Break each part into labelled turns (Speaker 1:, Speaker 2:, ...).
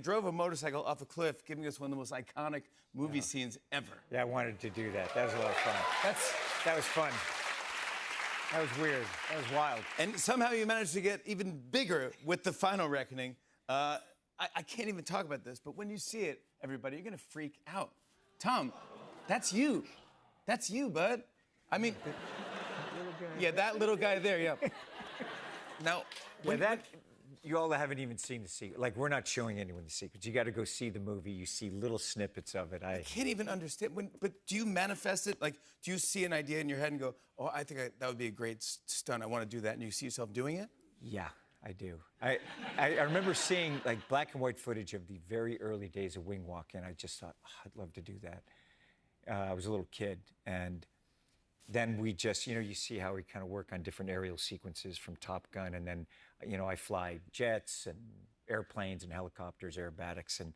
Speaker 1: Drove a motorcycle off a cliff, giving us one of the most iconic movie scenes ever.
Speaker 2: Yeah, I wanted to do that. That was a lot of fun. That was fun. That was weird. That was wild.
Speaker 1: And somehow you managed to get even bigger with the final reckoning. I can't even talk about this, but when you see it, everybody, you're gonna freak out. Tom, that's you. That's you, bud. I mean, yeah, that little guy there, yeah. Now,
Speaker 2: you all haven't even seen the secret. Like, we're not showing anyone the secrets. You got to go see the movie. You see little snippets of it.
Speaker 1: I can't even understand. But do you manifest it? Like, do you see an idea in your head and go, oh, I think that would be a great stunt. I want to do that. And you see yourself doing it?
Speaker 2: Yeah, I do. I remember seeing, like, black and white footage of the very early days of wing walk, and I just thought, oh, I'd love to do that. I was a little kid, and then we just, you see how we kind of work on different aerial sequences from Top Gun, and then, I fly jets and airplanes and helicopters, aerobatics, and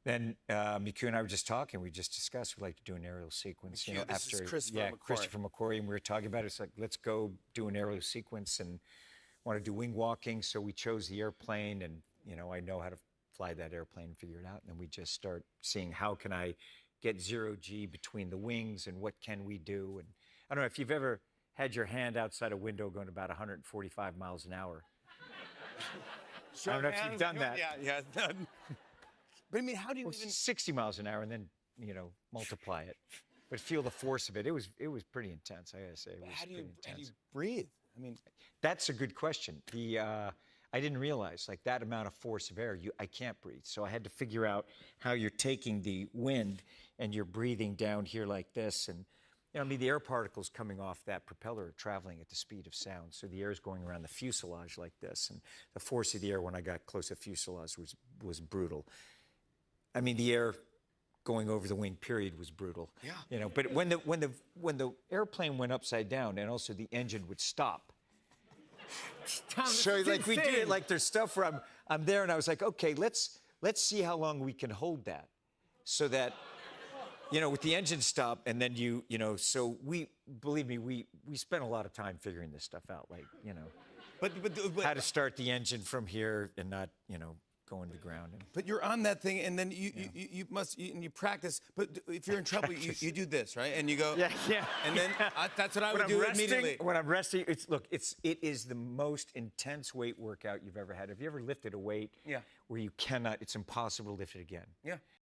Speaker 2: then Miku and I were just talking. We just discussed we'd like to do an aerial sequence.
Speaker 1: Miku, this is Christopher McQuarrie.
Speaker 2: Christopher McQuarrie, and we were talking about it. It's like, let's go do an aerial sequence and want to do wing walking. So we chose the airplane, and I know how to fly that airplane and figure it out. And then we just start seeing how can I get 0G between the wings and what can we do. And I don't know if you've ever had your hand outside a window going about 145 miles an hour. I don't know if you've done that.
Speaker 1: Yeah. But I mean, how do you even...
Speaker 2: 60 miles an hour and then, multiply it. But feel the force of it. It was pretty intense, I gotta say. It was
Speaker 1: how do you
Speaker 2: intense.
Speaker 1: breathe? I mean...
Speaker 2: That's a good question. I didn't realize, like, that amount of force of air, I can't breathe. So I had to figure out how you're taking the wind and you're breathing down here like this. And, the air particles coming off that propeller are traveling at the speed of sound. So the air is going around the fuselage like this. And the force of the air when I got close to fuselage was brutal. I mean, the air going over the wing, period, was brutal.
Speaker 1: Yeah.
Speaker 2: But when the airplane went upside down and also the engine would stop.
Speaker 1: Tom,
Speaker 2: So like we do it, like there's stuff where I'm there and I was like, okay, let's see how long we can hold that, so that with the engine stop and then so believe me, we spent a lot of time figuring this stuff out, like
Speaker 1: but
Speaker 2: how to start the engine from here and not going to the ground.
Speaker 1: But you're on that thing, and then you practice. But if you're in trouble, you do this, right? And you go,
Speaker 2: yeah.
Speaker 1: And then that's what I would do immediately.
Speaker 2: When I'm resting, it is the most intense weight workout you've ever had. Have you ever lifted a weight where you cannot? It's impossible to lift it again.
Speaker 1: Yeah.